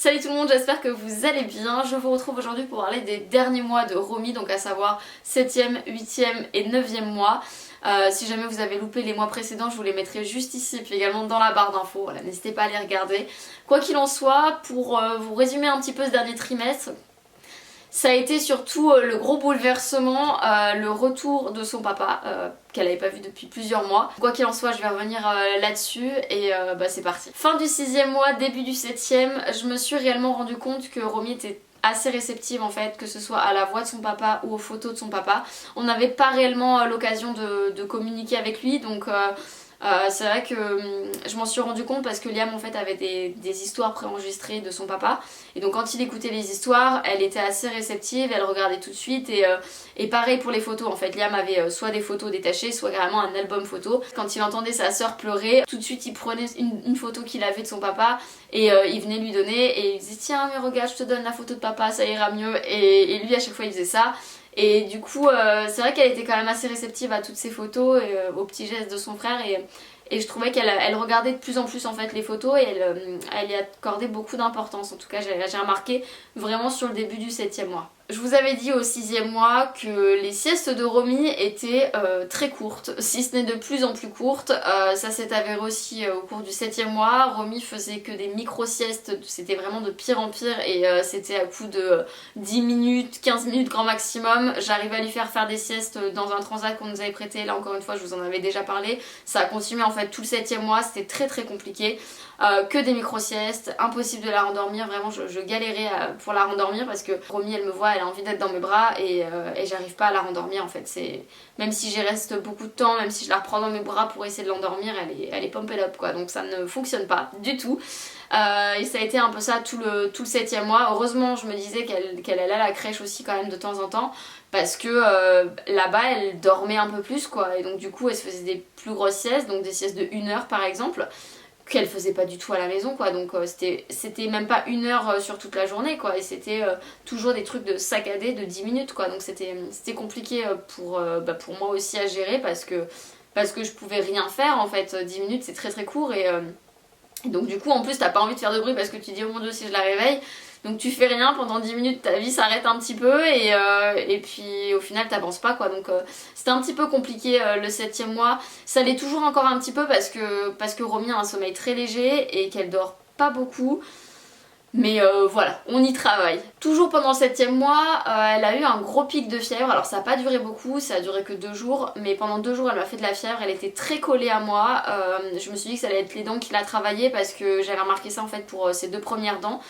Salut tout le monde, j'espère que vous allez bien. Je vous retrouve aujourd'hui pour parler des derniers mois de Romy, donc à savoir 7e, 8e et 9e mois. Si jamais vous avez loupé les mois précédents, je vous les mettrai juste ici et puis également dans la barre d'infos. Voilà, n'hésitez pas à les regarder. Quoi qu'il en soit, pour vous résumer un petit peu ce dernier trimestre, ça a été surtout le gros bouleversement, le retour de son papa, qu'elle n'avait pas vu depuis plusieurs mois. Quoi qu'il en soit, je vais revenir là-dessus et c'est parti. Fin du 6e mois, début du 7e, je me suis réellement rendu compte que Romy était assez réceptive en fait, que ce soit à la voix de son papa ou aux photos de son papa. On n'avait pas réellement l'occasion de communiquer avec lui, donc c'est vrai que je m'en suis rendu compte parce que Liam en fait avait des histoires préenregistrées de son papa et donc quand il écoutait les histoires elle était assez réceptive, elle regardait tout de suite et pareil pour les photos en fait. Liam avait soit des photos détachées soit carrément un album photo. Quand il entendait sa soeur pleurer, tout de suite il prenait une photo qu'il avait de son papa et il venait lui donner et il disait tiens mais regarde je te donne la photo de papa ça ira mieux et lui à chaque fois il faisait ça. Et du coup, c'est vrai qu'elle était quand même assez réceptive à toutes ces photos et aux petits gestes de son frère et je trouvais qu'elle regardait de plus en plus en fait les photos et elle y accordait beaucoup d'importance. En tout cas, j'ai remarqué vraiment sur le début du 7e mois. Je vous avais dit au 6e mois que les siestes de Romy étaient très courtes, si ce n'est de plus en plus courtes. Ça s'est avéré aussi au cours du 7e mois. Romy faisait que des micro-siestes, c'était vraiment de pire en pire et c'était à coup de 10 minutes, 15 minutes grand maximum. J'arrivais à lui faire des siestes dans un transat qu'on nous avait prêté, là encore une fois je vous en avais déjà parlé. Ça a continué en fait tout le 7e mois, c'était très compliqué. Que des micro-siestes, impossible de la rendormir, vraiment je galérais pour la rendormir parce que Romy elle me voit, elle a envie d'être dans mes bras et j'arrive pas à la rendormir en fait. Même si j'y reste beaucoup de temps, même si je la reprends dans mes bras pour essayer de l'endormir, elle est pumped up quoi, donc ça ne fonctionne pas du tout. Et ça a été un peu ça tout le 7e mois. Heureusement je me disais qu'elle allait à la crèche aussi quand même de temps en temps parce que là-bas elle dormait un peu plus quoi et donc du coup elle se faisait des plus grosses siestes, donc des siestes de 1 heure par exemple qu'elle faisait pas du tout à la maison quoi, donc c'était même pas 1 heure sur toute la journée quoi et c'était toujours des trucs de saccadés de 10 minutes quoi, donc c'était compliqué pour moi aussi à gérer parce que je pouvais rien faire en fait. 10 minutes c'est très court et donc du coup en plus t'as pas envie de faire de bruit parce que tu dis oh mon dieu si je la réveille, donc tu fais rien pendant 10 minutes, ta vie s'arrête un petit peu et puis au final t'avances pas quoi, donc c'était un petit peu compliqué le 7e mois. Ça l'est toujours encore un petit peu parce que Romy a un sommeil très léger et qu'elle dort pas beaucoup. Mais voilà, on y travaille. Toujours pendant le 7e mois, elle a eu un gros pic de fièvre. Alors ça n'a pas duré beaucoup, ça a duré que 2 jours. Mais pendant 2 jours, elle m'a fait de la fièvre. Elle était très collée à moi. Je me suis dit que ça allait être les dents qui la travaillaient parce que j'avais remarqué ça en fait pour ses 2 premières dents.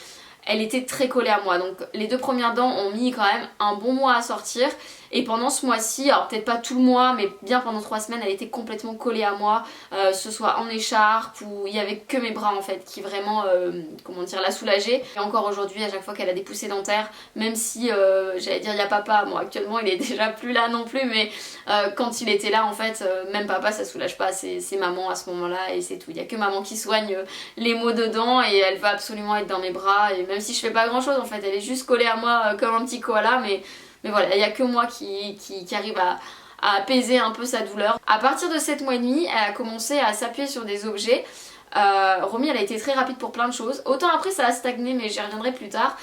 Elle était très collée à moi, donc les 2 premières dents ont mis quand même un bon mois à sortir. Et pendant ce mois-ci, alors peut-être pas tout le mois, mais bien pendant 3 semaines, elle était complètement collée à moi, ce soit en écharpe ou il y avait que mes bras en fait qui vraiment, comment dire, la soulageaient. Et encore aujourd'hui, à chaque fois qu'elle a des poussées dentaires, même si j'allais dire il y a papa, bon actuellement il est déjà plus là non plus, mais quand il était là en fait, même papa ça soulage pas, c'est maman à ce moment-là et c'est tout. Il y a que maman qui soigne les maux de dents et elle va absolument être dans mes bras et même si je fais pas grand chose en fait, elle est juste collée à moi comme un petit koala, mais voilà, il n'y a que moi qui arrive à apaiser un peu sa douleur. À partir de 7 mois et demi, elle a commencé à s'appuyer sur des objets. Romy elle a été très rapide pour plein de choses. Autant après ça a stagné mais j'y reviendrai plus tard.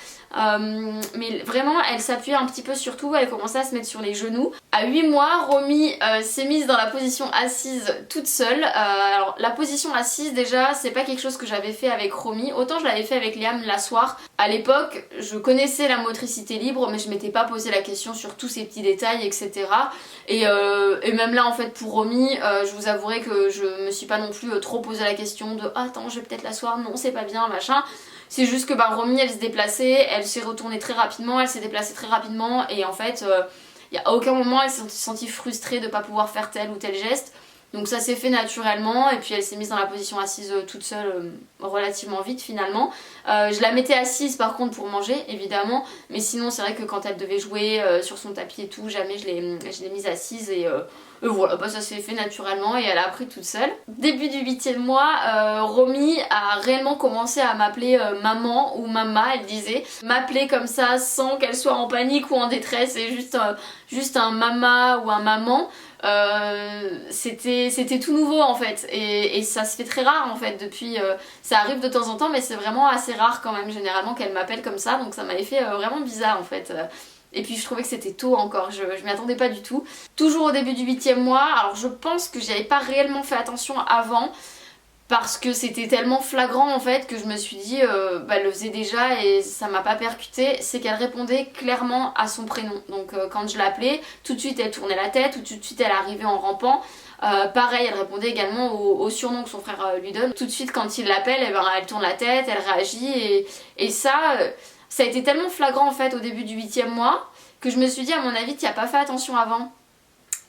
Mais vraiment elle s'appuyait un petit peu sur tout, elle commençait à se mettre sur les genoux. À 8 mois, Romy s'est mise dans la position assise toute seule. Alors la position assise déjà c'est pas quelque chose que j'avais fait avec Romy, autant je l'avais fait avec Liam l'asseoir. À l'époque je connaissais la motricité libre mais je m'étais pas posé la question sur tous ces petits détails etc. Et même là en fait pour Romy je vous avouerai que je me suis pas non plus trop posé la question de ah, attends je vais peut-être l'asseoir, non c'est pas bien machin. C'est juste que Romy elle se déplaçait, elle s'est retournée très rapidement, elle s'est déplacée très rapidement et en fait à aucun moment elle s'est sentie frustrée de pas pouvoir faire tel ou tel geste. Donc ça s'est fait naturellement et puis elle s'est mise dans la position assise toute seule relativement vite finalement. Je la mettais assise par contre pour manger évidemment, mais sinon c'est vrai que quand elle devait jouer sur son tapis et tout, jamais je l'ai mise assise et voilà, ça s'est fait naturellement et elle a appris toute seule. Début du 8e mois, Romy a réellement commencé à m'appeler maman ou mama, elle disait. M'appeler comme ça sans qu'elle soit en panique ou en détresse et juste un mama ou un maman. C'était tout nouveau en fait et ça se fait très rare en fait depuis ça arrive de temps en temps mais c'est vraiment assez rare quand même généralement qu'elle m'appelle comme ça donc ça m'avait fait vraiment bizarre en fait. Et puis je trouvais que c'était tôt encore, je m'y attendais pas du tout. Toujours au début du 8e mois, alors je pense que j'y avais pas réellement fait attention avant parce que c'était tellement flagrant en fait que je me suis dit elle le faisait déjà et ça m'a pas percuté, c'est qu'elle répondait clairement à son prénom. Donc quand je l'appelais, tout de suite elle tournait la tête ou tout de suite elle arrivait en rampant. Pareil, elle répondait également au surnom que son frère lui donne. Tout de suite quand il l'appelle, eh ben, elle tourne la tête, elle réagit et ça a été tellement flagrant en fait au début du 8e mois que je me suis dit à mon avis t'y as pas fait attention avant.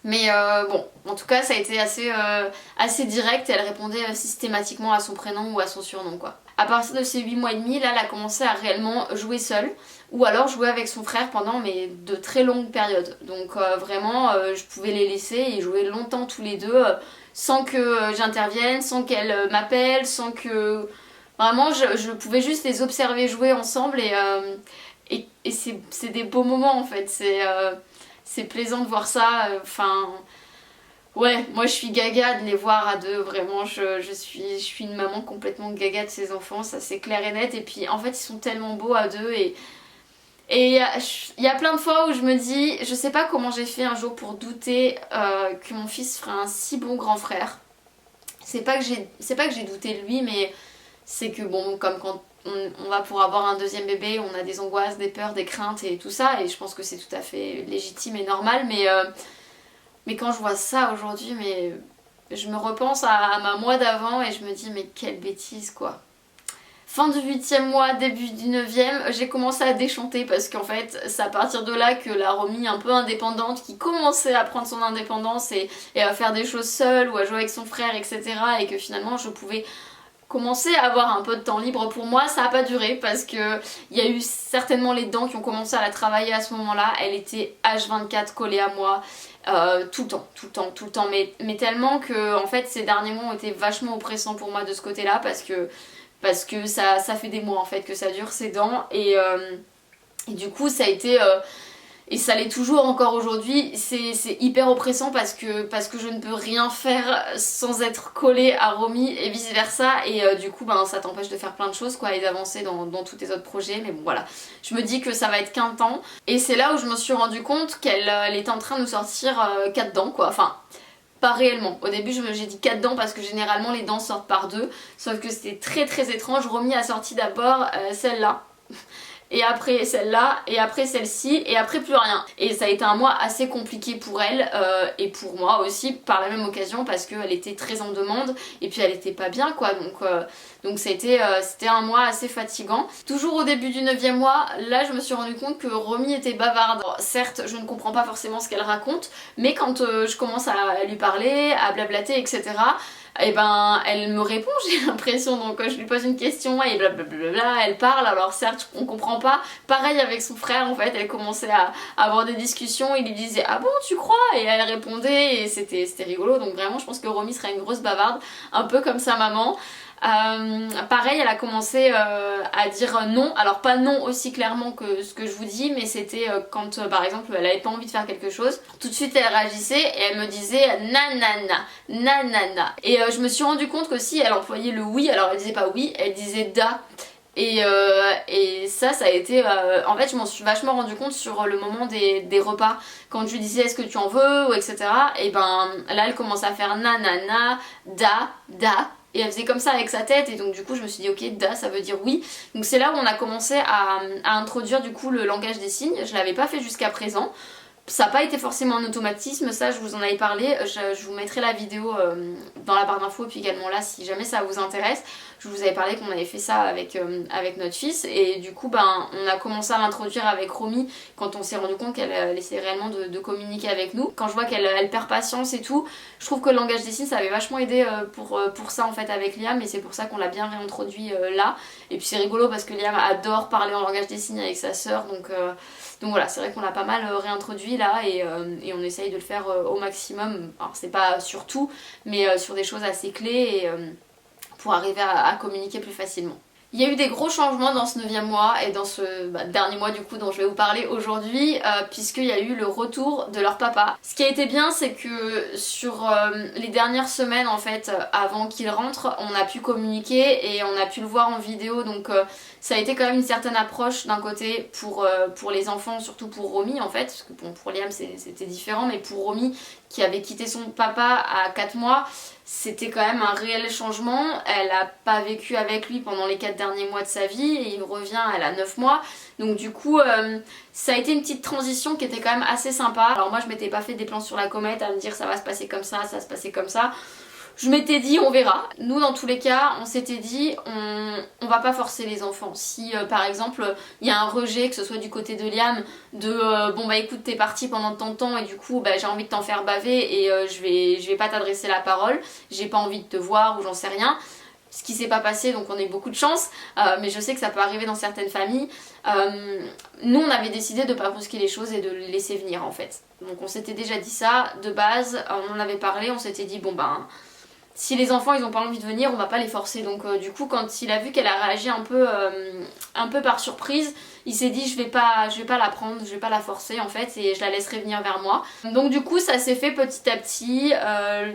Mais bon, en tout cas ça a été assez direct et elle répondait systématiquement à son prénom ou à son surnom quoi. À partir de ces 8 mois et demi, là elle a commencé à réellement jouer seule ou alors jouer avec son frère pendant de très longues périodes. Donc vraiment je pouvais les laisser et jouer longtemps tous les deux sans que j'intervienne, sans qu'elle m'appelle, sans que... Vraiment je pouvais juste les observer jouer ensemble et c'est des beaux moments en fait. C'est plaisant de voir ça, enfin... ouais, moi je suis gaga de les voir à deux, vraiment, je suis une maman complètement gaga de ces enfants, ça c'est clair et net. Et puis en fait ils sont tellement beaux à deux et il y a plein de fois où je me dis, je sais pas comment j'ai fait un jour pour douter que mon fils ferait un si bon grand frère. C'est pas que j'ai douté de lui, mais c'est que bon, comme quand on va pour avoir un deuxième bébé, on a des angoisses, des peurs, des craintes et tout ça, et je pense que c'est tout à fait légitime et normal, mais quand je vois ça aujourd'hui, mais je me repense à ma moi d'avant et je me dis mais quelle bêtise quoi. Fin du 8e mois, début du 9e, j'ai commencé à déchanter parce qu'en fait c'est à partir de là que la Romy un peu indépendante qui commençait à prendre son indépendance et à faire des choses seule ou à jouer avec son frère etc. et que finalement je pouvais commencer à avoir un peu de temps libre pour moi, ça n'a pas duré parce que il y a eu certainement les dents qui ont commencé à la travailler à ce moment-là. Elle était H24 collée à moi tout le temps, tout le temps, tout le temps, mais tellement que en fait ces derniers mois ont été vachement oppressants pour moi de ce côté-là parce que ça fait des mois en fait que ça dure ces dents et du coup ça a été et ça l'est toujours encore aujourd'hui, c'est hyper oppressant parce que je ne peux rien faire sans être collée à Romy et vice versa et du coup ben, ça t'empêche de faire plein de choses quoi et d'avancer dans tous tes autres projets mais bon voilà, je me dis que ça va être qu'un temps et c'est là où je me suis rendu compte qu'elle était en train de nous sortir 4 dents quoi, enfin pas réellement. Au début j'ai dit 4 dents parce que généralement les dents sortent par 2 sauf que c'était très très étrange. Romy a sorti d'abord celle-là et après celle-là, et après celle-ci, et après plus rien. Et ça a été un mois assez compliqué pour elle, et pour moi aussi, par la même occasion, parce qu'elle était très en demande, et puis elle était pas bien quoi, donc c'était un mois assez fatigant. Toujours au début du 9e mois, là je me suis rendu compte que Romy était bavarde. Alors, certes, je ne comprends pas forcément ce qu'elle raconte, mais quand je commence à lui parler, à blablater, etc., et ben elle me répond j'ai l'impression donc je lui pose une question et blablabla elle parle alors certes on comprend pas, pareil avec son frère en fait elle commençait à avoir des discussions, il lui disait ah bon tu crois et elle répondait et c'était rigolo donc vraiment je pense que Romy serait une grosse bavarde un peu comme sa maman. Pareil elle a commencé à dire non, alors pas non aussi clairement que ce que je vous dis mais c'était quand par exemple elle avait pas envie de faire quelque chose, tout de suite elle réagissait et elle me disait nanana, nanana et je me suis rendu compte qu'aussi elle employait le oui, alors elle disait pas oui, elle disait da et ça a été en fait je m'en suis vachement rendu compte sur le moment des repas quand je lui disais est-ce que tu en veux ou etc et ben là elle commençait à faire nanana, da et elle faisait comme ça avec sa tête et donc du coup je me suis dit ok da ça veut dire oui donc c'est là où on a commencé à introduire du coup le langage des signes, je l'avais pas fait jusqu'à présent. Ça n'a pas été forcément un automatisme, ça je vous en avais parlé, je vous mettrai la vidéo dans la barre d'infos et puis également là si jamais ça vous intéresse. Je vous avais parlé qu'on avait fait ça avec notre fils et du coup ben, on a commencé à l'introduire avec Romy quand on s'est rendu compte qu'elle essayait réellement de communiquer avec nous. Quand je vois qu'elle perd patience et tout, je trouve que le langage des signes ça avait vachement aidé pour ça en fait avec Liam et c'est pour ça qu'on l'a bien réintroduit là. Et puis c'est rigolo parce que Liam adore parler en langage des signes avec sa sœur donc voilà, c'est vrai qu'on l'a pas mal réintroduit là et on essaye de le faire au maximum. Alors c'est pas sur tout, mais sur des choses assez clés et pour arriver à communiquer plus facilement. Il y a eu des gros changements dans ce 9e mois et dans ce dernier mois du coup dont je vais vous parler aujourd'hui puisqu'il y a eu le retour de leur papa. Ce qui a été bien c'est que sur les dernières semaines en fait avant qu'ils rentrent on a pu communiquer et on a pu le voir en vidéo donc ça a été quand même une certaine approche d'un côté pour les enfants, surtout pour Romy en fait, parce que bon, pour Liam c'était différent mais pour Romy qui avait quitté son papa à 4 mois c'était quand même un réel changement. Elle a pas vécu avec lui pendant les 4 derniers mois de sa vie et il revient, elle a 9 mois. Donc du coup, ça a été une petite transition qui était quand même assez sympa. Alors moi je m'étais pas fait des plans sur la comète à me dire ça va se passer comme ça va se passer comme ça. Je m'étais dit on verra. Nous dans tous les cas on s'était dit on va pas forcer les enfants. Si par exemple il y a un rejet que ce soit du côté de Liam de bon bah écoute t'es parti pendant tant de temps et du coup bah, j'ai envie de t'en faire baver et je vais pas t'adresser la parole, j'ai pas envie de te voir ou j'en sais rien. Ce qui s'est pas passé donc on a eu beaucoup de chance mais je sais que ça peut arriver dans certaines familles. Nous on avait décidé de pas brusquer les choses et de les laisser venir en fait. Donc on s'était déjà dit ça de base, on en avait parlé, on s'était dit bon ben si les enfants ils ont pas envie de venir on va pas les forcer donc du coup quand il a vu qu'elle a réagi un peu par surprise il s'est dit je vais pas la prendre, je vais pas la forcer en fait et je la laisserai venir vers moi. Donc du coup ça s'est fait petit à petit,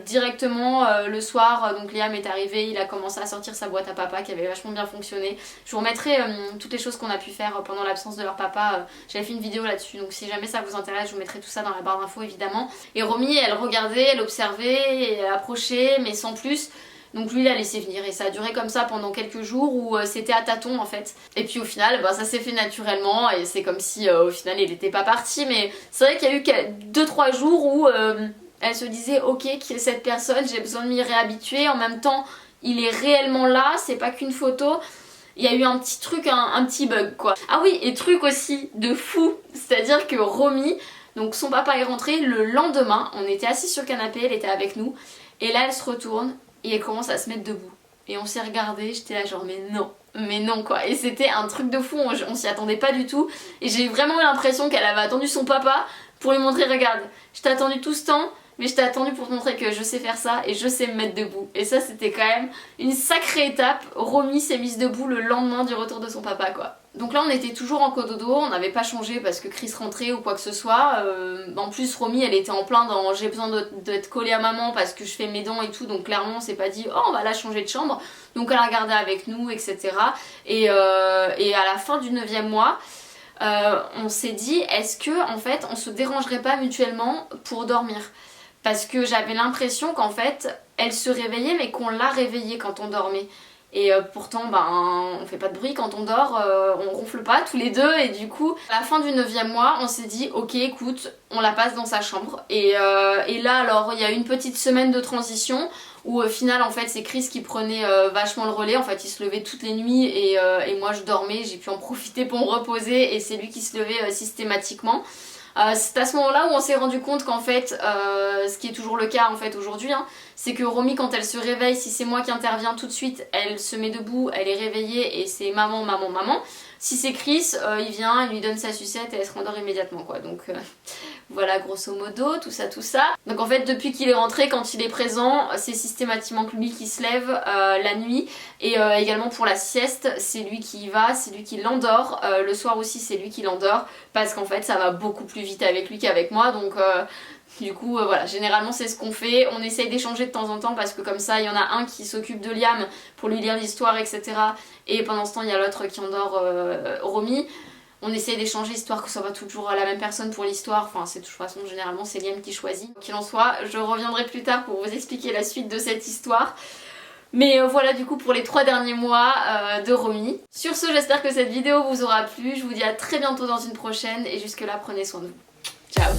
directement le soir donc Liam est arrivé, il a commencé à sortir sa boîte à papa qui avait vachement bien fonctionné. Je vous remettrai toutes les choses qu'on a pu faire pendant l'absence de leur papa, j'avais fait une vidéo là-dessus donc si jamais ça vous intéresse je vous mettrai tout ça dans la barre d'infos évidemment. Et Romy elle regardait, elle observait, elle approchait mais sans plus. Donc lui il a laissé venir et ça a duré comme ça pendant quelques jours où c'était à tâtons en fait. Et puis au final bah, ça s'est fait naturellement et c'est comme si au final il était pas parti mais c'est vrai qu'il y a eu 2-3 jours où elle se disait ok qui est cette personne, j'ai besoin de m'y réhabituer, en même temps il est réellement là, c'est pas qu'une photo. Il y a eu un petit truc, un petit bug quoi. Ah oui et truc aussi de fou, c'est-à-dire que Romy, donc son papa est rentré le lendemain, on était assis sur le canapé, elle était avec nous et là elle se retourne et elle commence à se mettre debout. Et on s'est regardé, j'étais là genre mais non quoi. Et c'était un truc de fou, on s'y attendait pas du tout. Et j'ai vraiment eu l'impression qu'elle avait attendu son papa pour lui montrer regarde, je t'ai attendu tout ce temps, mais je t'ai attendu pour te montrer que je sais faire ça et je sais me mettre debout. Et ça c'était quand même une sacrée étape. Romy s'est mise debout le lendemain du retour de son papa quoi. Donc là on était toujours en cododo, on n'avait pas changé parce que Chris rentrait ou quoi que ce soit. En plus Romy elle était en plein dans j'ai besoin d'être collée à maman parce que je fais mes dents et tout, donc clairement on s'est pas dit oh on va la changer de chambre. Donc elle a regardé avec nous etc. Et à la fin du 9e mois on s'est dit est-ce que en fait on se dérangerait pas mutuellement pour dormir. Parce que j'avais l'impression qu'en fait elle se réveillait mais qu'on la réveillait quand on dormait. Et pourtant ben on fait pas de bruit quand on dort, on ronfle pas tous les deux et du coup à la fin du 9e mois on s'est dit ok écoute on la passe dans sa chambre et là alors il y a eu une petite semaine de transition où au final en fait c'est Chris qui prenait vachement le relais, en fait il se levait toutes les nuits et moi je dormais, j'ai pu en profiter pour me reposer et c'est lui qui se levait systématiquement. C'est à ce moment là où on s'est rendu compte qu'en fait, ce qui est toujours le cas en fait aujourd'hui, hein, c'est que Romy quand elle se réveille, si c'est moi qui interviens tout de suite, elle se met debout, elle est réveillée et c'est maman, maman, maman. Si c'est Chris, il vient, il lui donne sa sucette et elle se rendort immédiatement quoi. Donc voilà grosso modo tout ça. Donc en fait depuis qu'il est rentré, quand il est présent, c'est systématiquement lui qui se lève la nuit et également pour la sieste, c'est lui qui y va, c'est lui qui l'endort. Le soir aussi c'est lui qui l'endort parce qu'en fait ça va beaucoup plus vite avec lui qu'avec moi donc du coup voilà, généralement c'est ce qu'on fait, on essaye d'échanger de temps en temps parce que comme ça il y en a un qui s'occupe de Liam pour lui lire l'histoire etc. Et pendant ce temps il y a l'autre qui endort Romy. On essaye d'échanger histoire que ce soit pas toujours la même personne pour l'histoire, enfin c'est de toute façon généralement c'est Liam qui choisit. Qu'il en soit, je reviendrai plus tard pour vous expliquer la suite de cette histoire. Mais voilà du coup pour les 3 derniers mois de Romy. Sur ce j'espère que cette vidéo vous aura plu, je vous dis à très bientôt dans une prochaine et jusque là prenez soin de vous. Ciao.